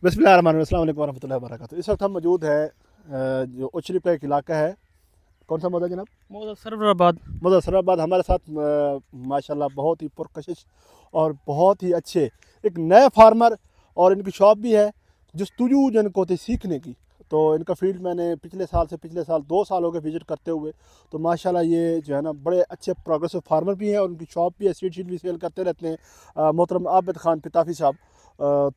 बिस्मिल्लाहिर्रहमानिर्रहीम, अस्सलाम वालेकुम वरहमतुल्लाहि वबरकातुहू। इस वक्त हम मौजूद है जो उचरी का एक इलाका है। कौन सा मौजा जनाब? मुजफ्फराबाद। मुजफ्फराबाद। हमारे साथ माशाल्लाह बहुत ही पुरकशिश और बहुत ही अच्छे एक नए फार्मर और इनकी शॉप भी है जस्तुजू जिनको होती सीखने की। तो इनका फील्ड मैंने पिछले साल 2 साल हो गए विज़िट करते हुए। तो माशाल्लाह ये जो है ना बड़े अच्छे प्रोग्रेसिव फार्मर भी हैं और उनकी शॉप भी है, सीड शीड भी सेल करते रहते हैं। मोहतरम आबिद खान पिताफी साहब।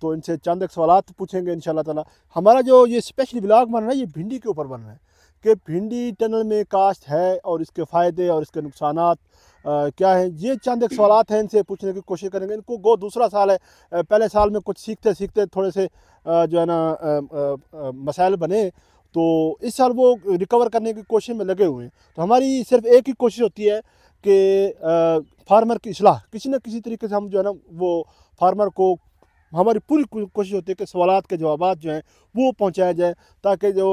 तो इनसे चंद एक सवालात पूछेंगे इंशाल्लाह ताला। हमारा जो ये स्पेशली ब्लॉग बन रहा है ये भिंडी के ऊपर बन रहा है कि भिंडी टनल में काश्त है और इसके फ़ायदे और इसके नुकसानात क्या है। ये चंद एक सवालात हैं, इनसे पूछने की कोशिश करेंगे। इनको गो दूसरा साल है। पहले साल में कुछ सीखते सीखते थोड़े से जो है ना मसाइल बने, तो इस साल वो रिकवर करने की कोशिश में लगे हुए हैं। तो हमारी सिर्फ एक ही कोशिश होती है कि फार्मर की इस्लाह किसी न किसी तरीके से हम जो है ना वो फार्मर को, हमारी पूरी कोशिश होती है कि सवालात के जवाबात जो हैं वो पहुंचाए जाए, ताकि जो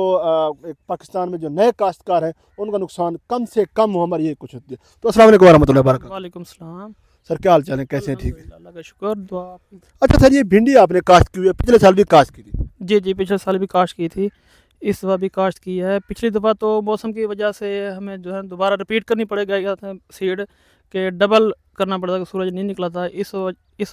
एक पाकिस्तान में जो नए काश्तकार हैं उनका नुकसान कम से कम हो। हमारी ये कोशिश होती है। तो अस्सलाम वालेकुम वरहमतुल्लाहि वबरकातुहू। वालेकुम सलाम। सर क्या हाल चाल है, कैसे हैं? ठीक है। अल्हम्दुलिल्लाह, अल्लाह का शुक्र, दुआ आपकी। अच्छा सर, ये भिंडी आपने काश्त की हुई है, पिछले साल भी काश्त की थी? जी जी, पिछले साल भी काश्त की थी, इस दफ़ा भी काश्त की है। पिछली दफ़ा तो मौसम की वजह से हमें जो है दोबारा रिपीट करनी पड़ेगा था सीड के, डबल करना पड़ता, सूरज नहीं निकला था। इस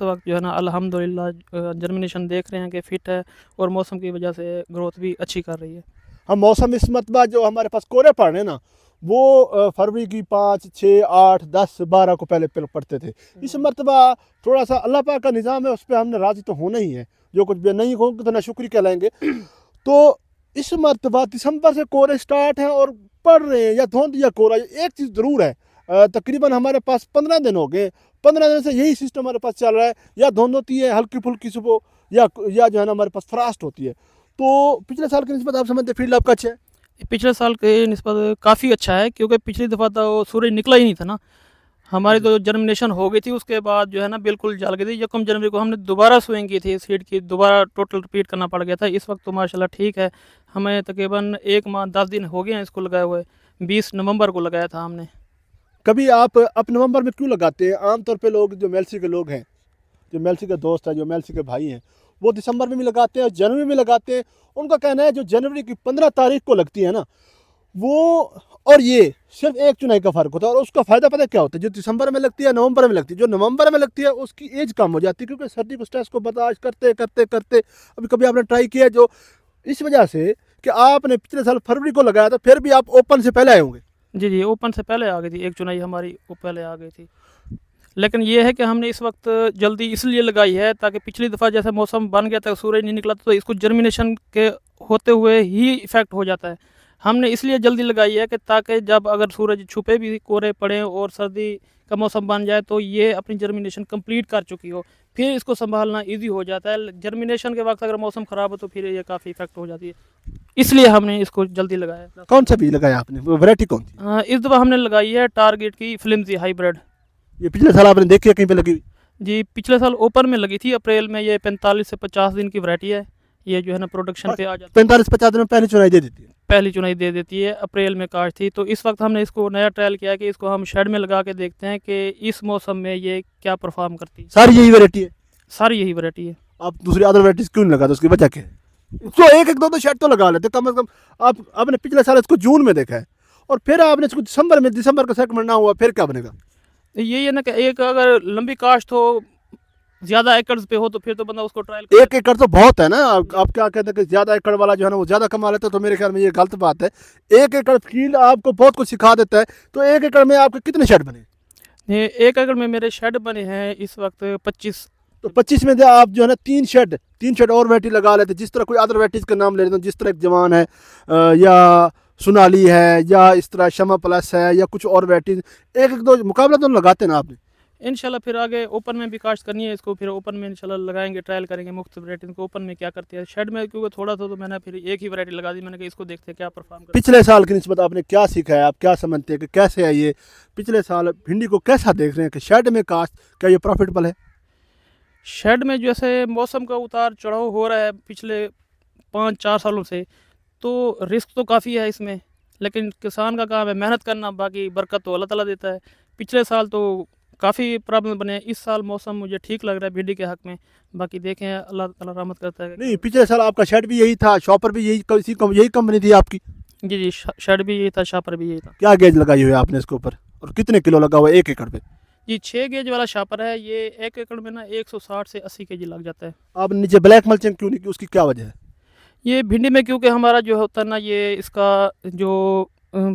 वक्त जो है ना अल्हम्दुलिल्लाह जर्मिनेशन देख रहे हैं कि फ़िट है और मौसम की वजह से ग्रोथ भी अच्छी कर रही है। हम मौसम इस मतबा जो हमारे पास कोरे पड़ रहे हैं ना, वो फरवरी की 5, 6, 8, 10, 12 को पहले पड़ते थे। इस मरतबा थोड़ा सा अल्लाह पाक का निज़ाम है, उस पर हमने राज़ी तो होना ही है। जो कुछ भी नहीं होगा तो ना शुक्र कहलाएंगे। तो इस मरतबा दिसंबर से कोरे स्टार्ट हैं और पड़ रहे हैं, या धुंध या कोरा। एक चीज़ ज़रूर है, तकरीबन हमारे पास 15 दिन हो गए। 15 दिन से यही सिस्टम हमारे पास चल रहा है, या धुंध होती है हल्की फुल्की सुबह, या जो है ना हमारे पास फ्रास्ट होती है। तो पिछले साल की निस्बत आप समझते फील्ड आपका अच्छा है? पिछले साल के निस्बत काफ़ी अच्छा है, क्योंकि पिछली दफ़ा तो सूरज निकला ही नहीं था ना। हमारी तो जर्मिनेशन हो गई थी, उसके बाद जो है ना बिल्कुल जल गई थी। 1 जनवरी को हमने दोबारा स्विंग की थी सीड की, दोबारा टोटल रिपीट करना पड़ गया था। इस वक्त तो माशाल्लाह ठीक है, हमें तकरीबन 1 माह 10 दिन हो गए हैं इसको लगाए हुए। 20 नवंबर को लगाया था हमने। कभी आप अब नवंबर में क्यों लगाते हैं? आमतौर पे लोग जो मेलसी के लोग हैं, जो मेलसी के दोस्त हैं, जो मेलसी के भाई हैं, वो दिसंबर में भी लगाते हैं और जनवरी में लगाते हैं। उनका कहना है जो जनवरी की 15 तारीख को लगती है ना, वो और ये सिर्फ एक चुनाई का फ़र्क होता है। और उसका फ़ायदा पता है क्या होता है? जो दिसंबर में लगती है, नवंबर में लगती है, जो नवंबर में लगती है उसकी एज कम हो जाती है, क्योंकि सर्दी को स्ट्रेस को बर्दाश्त करते करते करते अभी कभी आपने ट्राई किया जो इस वजह से कि आपने पिछले साल फरवरी को लगाया था, फिर भी आप ओपन से पहले आए होंगे। जी जी, ओपन से पहले आ गई थी, एक चुनाई हमारी वो पहले आ गई थी। लेकिन ये है कि हमने इस वक्त जल्दी इसलिए लगाई है ताकि पिछली दफ़ा जैसे मौसम बन गया था, सूरज नहीं निकला था, तो इसको जर्मिनेशन के होते हुए ही इफ़ेक्ट हो जाता है। हमने इसलिए जल्दी लगाई है कि ताकि जब अगर सूरज छुपे भी, कोरे पड़े और सर्दी का मौसम बन जाए, तो ये अपनी जर्मिनेशन कंप्लीट कर चुकी हो, फिर इसको संभालना इजी हो जाता है। जर्मिनेशन के वक्त अगर मौसम ख़राब हो तो फिर ये काफ़ी इफेक्ट हो जाती है, इसलिए हमने इसको जल्दी लगाया। कौन सा बीज लगाया आपने, वैरायटी कौन सी? इस दफ़ा हमने लगाई है टारगेट की फ्लिमजी हाइब्रिड। ये पिछले साल आपने देखी है कहीं पे लगी हुई? जी, पिछले साल ओपन में लगी थी अप्रैल में। ये 45 से 50 दिन की वैरायटी है। ये जो है ना प्रोडक्शन पे आ जाती है, 45-50 दिन में पहली चुनाई दे देती है। पहली चुनाई दे देती है। अप्रैल में काश थी, तो इस वक्त हमने इसको नया ट्रायल किया है कि इसको हम शेड में लगा के देखते हैं कि इस मौसम में ये क्या परफॉर्म करती है। सारी यही वैरायटी है? सारी यही वैरायटी है। आप दूसरी अदर वैराइटीज क्यों नहीं लगाते, उसकी वजह क्या है? तो एक एक दो दो शेड तो लगा लेते कम से कम। आप आपने पिछले साल इसको जून में देखा है और फिर आपने इसको दिसंबर का सेटलमेंट ना हुआ, फिर क्या बनेगा? यही है ना कि एक अगर लंबी काश्त हो, ज़्यादा एकड़्स पे हो, तो फिर तो बंदा उसको ट्रायल कर। 1 एकड़ तो बहुत है ना। आप क्या कहते हैं कि ज्यादा एकड़ वाला जो है ना वो ज्यादा कमा लेता है, तो मेरे ख्याल में ये गलत बात है। 1 एकड़ फील्ड आपको बहुत कुछ सिखा देता है। तो 1 एकड़ में आपके कितने शेड बने? ये 1 एकड़ में मेरे शेड बने हैं इस वक्त 25। तो 25 में से आप जो है ना 3 शेड और वैरायटी लगा लेते, जिस तरह कोई अदर वैराइटीज का नाम ले लेते हैं, जिस तरह एक जवान है या सोनाली है, या इस तरह शमा प्लस है, या कुछ और वैराइटीज। एक एक दो मुकाबला तो लगाते हैं ना आपने। इंशाल्लाह फिर आगे ओपन में भी काश्त करनी है इसको, फिर ओपन में इंशाल्लाह लगाएंगे, ट्रायल करेंगे मुख्तलिफ वैरायटी को ओपन में क्या करती है। शेड में क्योंकि थोड़ा था तो मैंने फिर एक ही वैरायटी लगा दी, मैंने कहा इसको देखते हैं क्या परफॉर्म करती पिछले साल की निस्बत आपने क्या सीखा है? आप क्या समझते हैं कि कैसे है ये पिछले साल भिंडी को कैसा देख रहे हैं कि शेड में काश्त क्या ये प्रॉफिटेबल है? है। शेड में जैसे मौसम का उतार चढ़ाव हो रहा है पिछले 5-4 सालों से, तो रिस्क तो काफ़ी है इसमें, लेकिन किसान का काम है मेहनत करना, बाकी बरकत तो अल्लाह ताला देता है। पिछले साल तो काफ़ी प्रॉब्लम बने हैं। इस साल मौसम मुझे ठीक लग रहा है भिंडी के हक में। बाकी देखें, अल्लाह ताला रहमत करता है। नहीं, पिछले साल आपका शेड भी यही था, शॉपर भी यही कंपनी थी आपकी? जी जी, शेड भी यही था, शापर भी यही था। क्या गेज लगाई हुई है आपने इसके ऊपर, और कितने किलो लगा हुआ है 1 एकड़ पे? जी 6 गेज वाला शापर है ये। 1 एकड़ में ना 160 से 80 केजी लग जाता है। आपने नीचे ब्लैक मल्चिंग क्यों नहीं की, उसकी क्या वजह है? ये भिंडी में क्योंकि हमारा जो होता है ना, ये इसका जो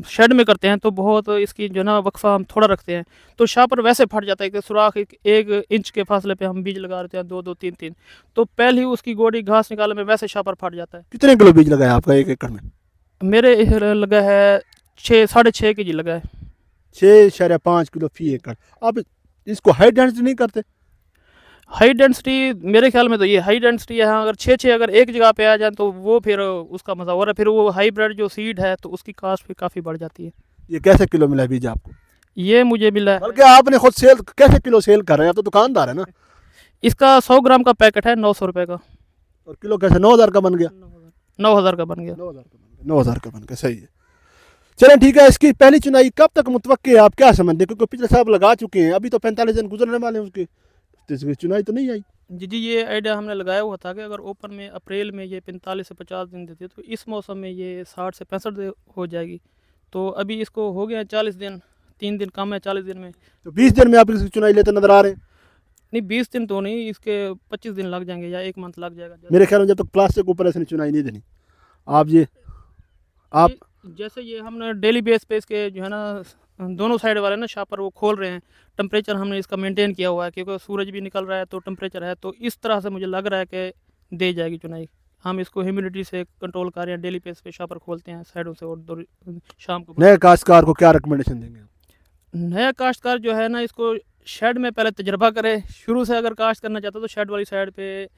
शेड में करते हैं तो बहुत इसकी जो ना वक्फा हम थोड़ा रखते हैं, तो शापर वैसे फट जाता है कि सुराख 1 इंच के फासले पे हम बीज लगा रहे हैं, 2-2 3-3, तो पहले ही उसकी गोड़ी घास निकालने में वैसे शापर फट जाता है। कितने किलो बीज लगाया आपका 1 एकड़ में? मेरे लगा है 6-6.5 केजी लगा है। 6.5 किलो फी एकड़। आप इसको हाई डेंसिटी नहीं करते? हाई डेंसिटी मेरे ख्याल में तो ये हाई डेंसिटी है। हाँ, अगर 6-6 अगर एक जगह पे आ जाए तो वो फिर उसका मज़ा हो रहा है। फिर वो हाईब्रिड जो सीड है तो उसकी कास्ट फिर काफ़ी बढ़ जाती है। ये कैसे किलो मिला है बीज आपको? ये मुझे मिला है, बल्कि आपने खुद सेल कैसे किलो सेल कर रहे हैं? आप तो दुकानदार है ना। इसका 100 ग्राम का पैकेट है 900 रुपये का। और किलो कैसे 9,000 का बन गया? 9,000 का बन गया। 9,000 का बन गया, 9,000 का बन गया, सही है। चलें ठीक है। इसकी पहली चुनाई कब तक मुतवक्के है, आप क्या समझते हैं? क्योंकि पिछले साल लगा चुके हैं, अभी तो 45 दिन गुजरने वाले हैं उसकी, तो इसकी चुनाई तो नहीं आई। जी जी, ये आइडिया हमने लगाया हुआ था कि अगर ओपन में अप्रैल में ये 45 से 50 दिन देती है तो इस मौसम में ये 60 से 65 दिन हो जाएगी। तो अभी इसको हो गया 40 दिन, 3 दिन कम है 40 दिन में। तो 20 दिन में आप इसकी चुनाई लेते नजर आ रहे हैं? नहीं 20 दिन तो नहीं, इसके 25 दिन लग जाएंगे या 1 मंथ लग जाएगा। मेरे ख्याल में जब तक प्लास्टिक ऊपर ऐसे चुनाई नहीं देनी आप आप जैसे ये हमने डेली बेस पे इसके जो है ना दोनों साइड वाले ना शापर वो खोल रहे हैं। टेम्परेचर हमने इसका मेंटेन किया हुआ है क्योंकि सूरज भी निकल रहा है तो टेम्परेचर है, तो इस तरह से मुझे लग रहा है कि दे जाएगी चुनाई। हम इसको ह्यूमिडिटी से कंट्रोल कर रहे हैं, डेली बेस पे शापर खोलते हैं साइडों से और शाम को। नए काश्तकार को क्या रिकमेंडेशन देंगे? नया काश्तकार जो है ना, इसको शेड में पहले तजर्बा करे। शुरू से अगर काश्त करना चाहता तो शेड वाली साइड पे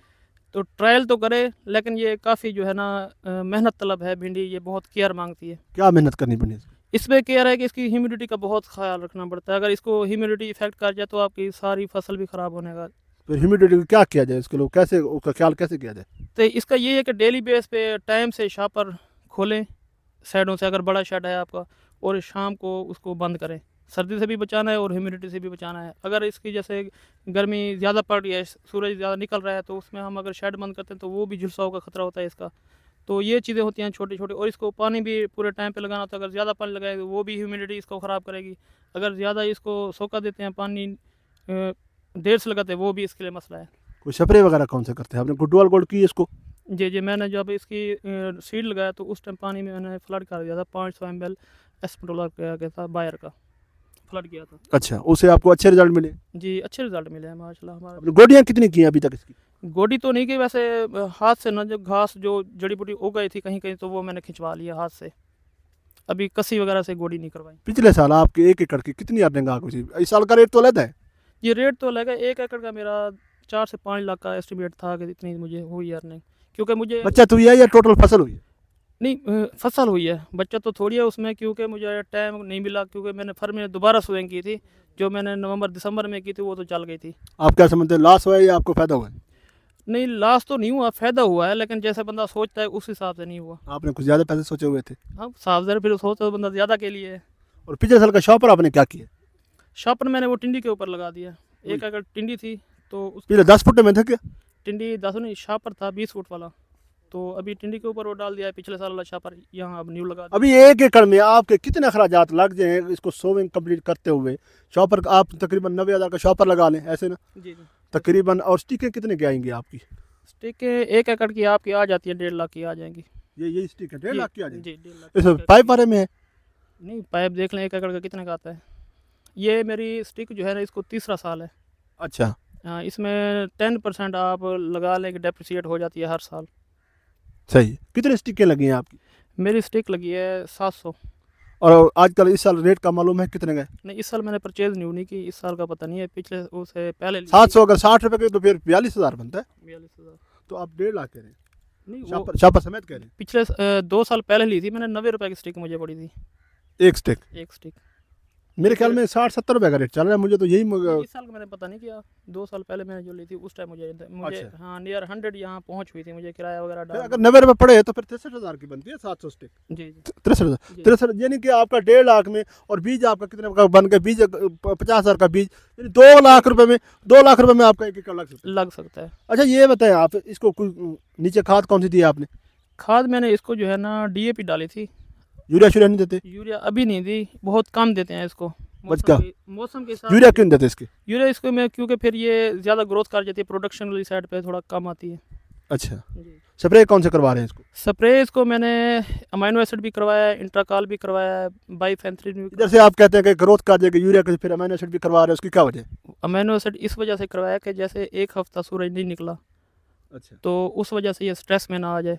तो ट्रायल तो करे, लेकिन ये काफ़ी जो है ना मेहनत तलब है भिंडी, ये बहुत केयर मांगती है। क्या मेहनत करनी पड़ेगी? इसमें केयर है कि इसकी ह्यूमिडिटी का बहुत ख्याल रखना पड़ता है। अगर इसको ह्यूमिडिटी इफेक्ट कर जाए तो आपकी सारी फसल भी ख़राब होने का। फिर ह्यूमिडिटी को क्या किया जाए, इसके लोग कैसे उसका ख्याल कैसे किया जाए? तो इसका ये है कि डेली बेस पे टाइम से शापर खोलें साइडों से, अगर बड़ा शेड है आपका, और शाम को उसको बंद करें। सर्दी से भी बचाना है और ह्यूमिडिटी से भी बचाना है। अगर इसकी जैसे गर्मी ज़्यादा पड़ रही है, सूरज ज़्यादा निकल रहा है, तो उसमें हम अगर शेड बंद करते हैं तो वो भी झुलसाव का खतरा होता है इसका। तो ये चीज़ें होती हैं छोटी छोटी। और इसको पानी भी पूरे टाइम पे लगाना होता है। अगर ज़्यादा पानी लगाए तो वो भी ह्यूमिडिटी इसको ख़राब करेगी। अगर ज़्यादा इसको सोखा देते हैं, पानी देर से लगाते हैं, वो भी इसके लिए मसला है। कोई स्प्रे वगैरह कौन से करते हैं आपने? गुडवाल गोल्ड की इसको? जी जी, मैंने जब इसकी सीड लगाया तो उस टाइम पानी में मैंने फ्लड कर दिया था। 500 ml एस्पेटोला का था, बायर का, फ्लड किया था। अच्छा, उससे आपको अच्छे रिजल्ट मिले? जी अच्छे रिजल्ट मिले हैं माशाल्लाह हमारा। आपने गोडियाँ कितनी की हैं अभी तक इसकी? गोडी तो नहीं की वैसे, हाथ से ना जो घास जो जड़ी बूटी उग गई थी कहीं कहीं तो वो मैंने खिंचवा लिया हाथ से। अभी कसी वगैरह से गोडी नहीं करवाई। पिछले साल आपके 1 एकड़ की कितनी अर्निंग आ गई थी? इस साल का रेट तो अलग है। ये रेट तो लगा 1 एकड़ का मेरा 4 से 5 लाख का एस्टिमेट था कि इतनी मुझे हुई अर्निंग। क्योंकि मुझे बच्चा तो है या टोटल फसल हुई है? नहीं फसल हुई है, बच्चा तो थोड़ी है उसमें, क्योंकि मुझे टाइम नहीं मिला। क्योंकि मैंने फर में दोबारा सोइंग की थी, जो मैंने नवंबर दिसंबर में की थी वो तो चल गई थी। आप क्या समझते हैं, लॉस हुआ है या आपको फायदा हुआ है? नहीं लॉस तो नहीं हुआ, फ़ायदा हुआ है, लेकिन जैसे बंदा सोचता है उस हिसाब से नहीं हुआ। आपने कुछ ज़्यादा पैसे सोचे हुए थे? हाँ साफ ज़रा फिर सोचता तो बंदा ज़्यादा के लिए है। और पिछले साल का शॉपर आपने क्या किया? शापर मैंने वो टिंडी के ऊपर लगा दिया। 1 एकड़ टिंडी थी तो उस पिछले 10 फुट में था क्या? टिंडी 10 नहीं, शापर था 20 फुट वाला, तो अभी टिंडी के ऊपर वो डाल दिया है। पिछले साल वाला शापर यहाँ अब न्यू लगा दिया। अभी 1 एकड़ में आपके कितने अखराजात लग जाए इसको सोविंग कंप्लीट करते हुए? शॉपर आप तकरीबन 90,000 का शॉपर लगा लें ऐसे ना जी जी, तकरीबन। और स्टिकें कितने की आएंगी आपकी? स्टिक 1 एकड़ की आपकी आ जाती है 1.5 लाख की आ जाएंगी। ये स्टिक है 1.5 लाख की आ जाएगी? जी 1.5 लाख इसमें की। पाइप बारे में है? नहीं पाइप देख लें 1 एकड़ का कितने का आता है। ये मेरी स्टिक जो है ना, इसको 3रा साल है। अच्छा, हाँ, इसमें 10% आप लगा लें कि डेप्रिसिएट हो जाती है हर साल। सही है। कितने स्टिकें लगी हैं आपकी? मेरी स्टिक लगी है 700। और आजकल इस साल रेट का मालूम है कितने का? नहीं इस साल मैंने परचेज नहीं की, इस साल का पता नहीं है, पिछले उससे पहले 700 अगर 60 रुपए के तो फिर 42,000 बनता है। 42,000। तो आप 1.5 लाख कह रहे हैं नहीं वो शापर समेत कह रहे हैं? पिछले 2 साल पहले ली थी मैंने, 90 रुपए की स्टिक मुझे पड़ी थी एक स्टिक? एक स्टिक। मेरे ख्याल में 60-70 रुपए का रेट चल रहा है, मुझे तो यही इस साल का मैंने पता नहीं किया, 2 साल पहले मैंने जो ली थी उस टाइम मुझे अच्छा। हाँ नियर 100 यहाँ पहुँच हुई थी, मुझे किराया वगैरह फिर डाल। अगर 90 रुपए पड़े तो फिर 63,000 की बनती है 700 स्टिक। जी जी 63,000 जी 63 यानी कि आपका 1.5 लाख में, और बीज आपका कितने का बन गया, बीज 50,000 का बीज, यानी 2 लाख रुपए में, 2 लाख रुपए में आपका 1 एकड़ लग सकता है। लग सकता है। अच्छा ये बताएं आप, इसको नीचे खाद कौन सी दी है आपने? खाद मैंने इसको जो है ना DAP डाली थी। यूरिया शुरिया नहीं देते? यूरिया अभी नहीं दी, बहुत कम देते हैं इसको बस का मौसम के हिसाब यूरिया से। क्यों नहीं देते इसके? यूरिया इसको मैं क्योंकि फिर ये ज़्यादा ग्रोथ कर जाती है, प्रोडक्शन वाली साइड पे थोड़ा कम आती है। अच्छा, जी स्प्रे कौन से करवा रहे हैं इसको? स्प्रे इसको मैंने अमाइनो एसिड भी करवाया है, इंट्राकाल भी करवाया है, बाईफेंथ्रिन भी। जैसे आप कहते हैं कि ग्रोथ कर जाएगा यूरिया का, फिर अमीनो एसिड भी करवा रहे हैं, उसकी क्या वजह? अमाइनो एसिड इस वजह से करवाया कि जैसे एक हफ्ता सूरज नहीं निकला अच्छा तो उस वजह से ये स्ट्रेस में ना आ जाए,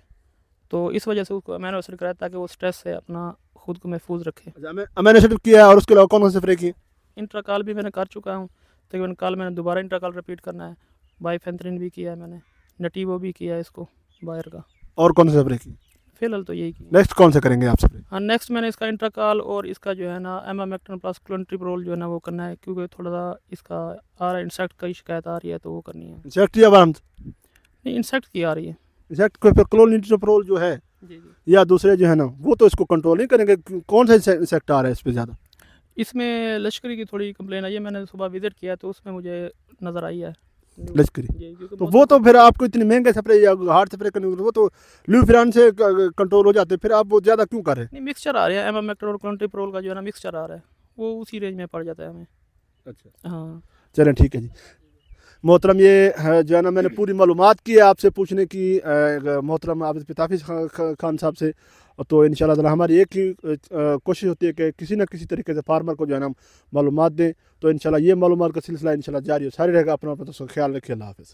तो इस वजह से उसको अमाइनो एसिड कराया ताकि वो स्ट्रेस से अपना खुद को महफूज रखे। अमीनो एसिड किया, और उसके अलावा कौन कौन से स्प्रे किए? इंट्राकाल भी मैंने कर चुका हूँ, तकरीबन कल मैंने दोबारा इंट्राकाल रिपीट करना है। बाईफेंथ्रिन भी किया है मैंने, नटीवो भी किया है इसको बायर का। और कौन से स्प्रे किए? फिलहाल तो यही किया। नेक्स्ट कौन से करेंगे आप स्प्रे? हाँ नेक्स्ट मैंने इसका इंट्राकाल और इसका जो है ना एमामेक्टिन प्लस क्लोंट्रिप्रोल जो है ना वो करना है, क्योंकि थोड़ा सा इसका आ रहा है, इंसेक्ट की शिकायत आ रही है तो वो करनी है। इंसेक्ट या वर्म्स? नहीं इंसेक्ट की आ रही है। इंसेक्ट को फिर क्लोनिट्रोप्रोल जो है जी जी या दूसरे जो है ना, वो तो इसको कंट्रोल नहीं करेंगे। कौन सा इंसेक्ट आ रहा है इस पे ज़्यादा? इसमें लश्करी की थोड़ी कंप्लेन आई है, मैंने सुबह विजिट किया तो उसमें मुझे नज़र आई है। लश्करी? जी क्योंकि तो वो तो फिर आपको इतने महंगे स्प्रे या हार्ड स्प्रे करने, वो तो ल्यूफिरान से कंट्रोल हो जाते, फिर आप वो ज़्यादा क्यों कर रहे हैं? नहीं मिक्सचर आ रहा है, एमामेक्टिन और क्लोंट्रिप्रोल का जो है ना मिक्सचर आ रहा है, वो उसी रेंज में पड़ जाता है हमें। अच्छा हाँ चलें ठीक है जी मोहतरम, ये जो है ना मैंने पूरी मालूमात की है आपसे पूछने की, मोहतरम आबिद पिताफिज खान साहब से। तो इंशाल्लाह ताला हमारी एक ही कोशिश होती है कि किसी न किसी तरीके से फार्मर को जो है ना मालूमात दें। तो इंशाल्लाह ये मालूमात का सिलसिला इंशाल्लाह जारी और सारी रहेगा। अपना तो ख्याल रखिए। अल्लाह हाफ़िज़।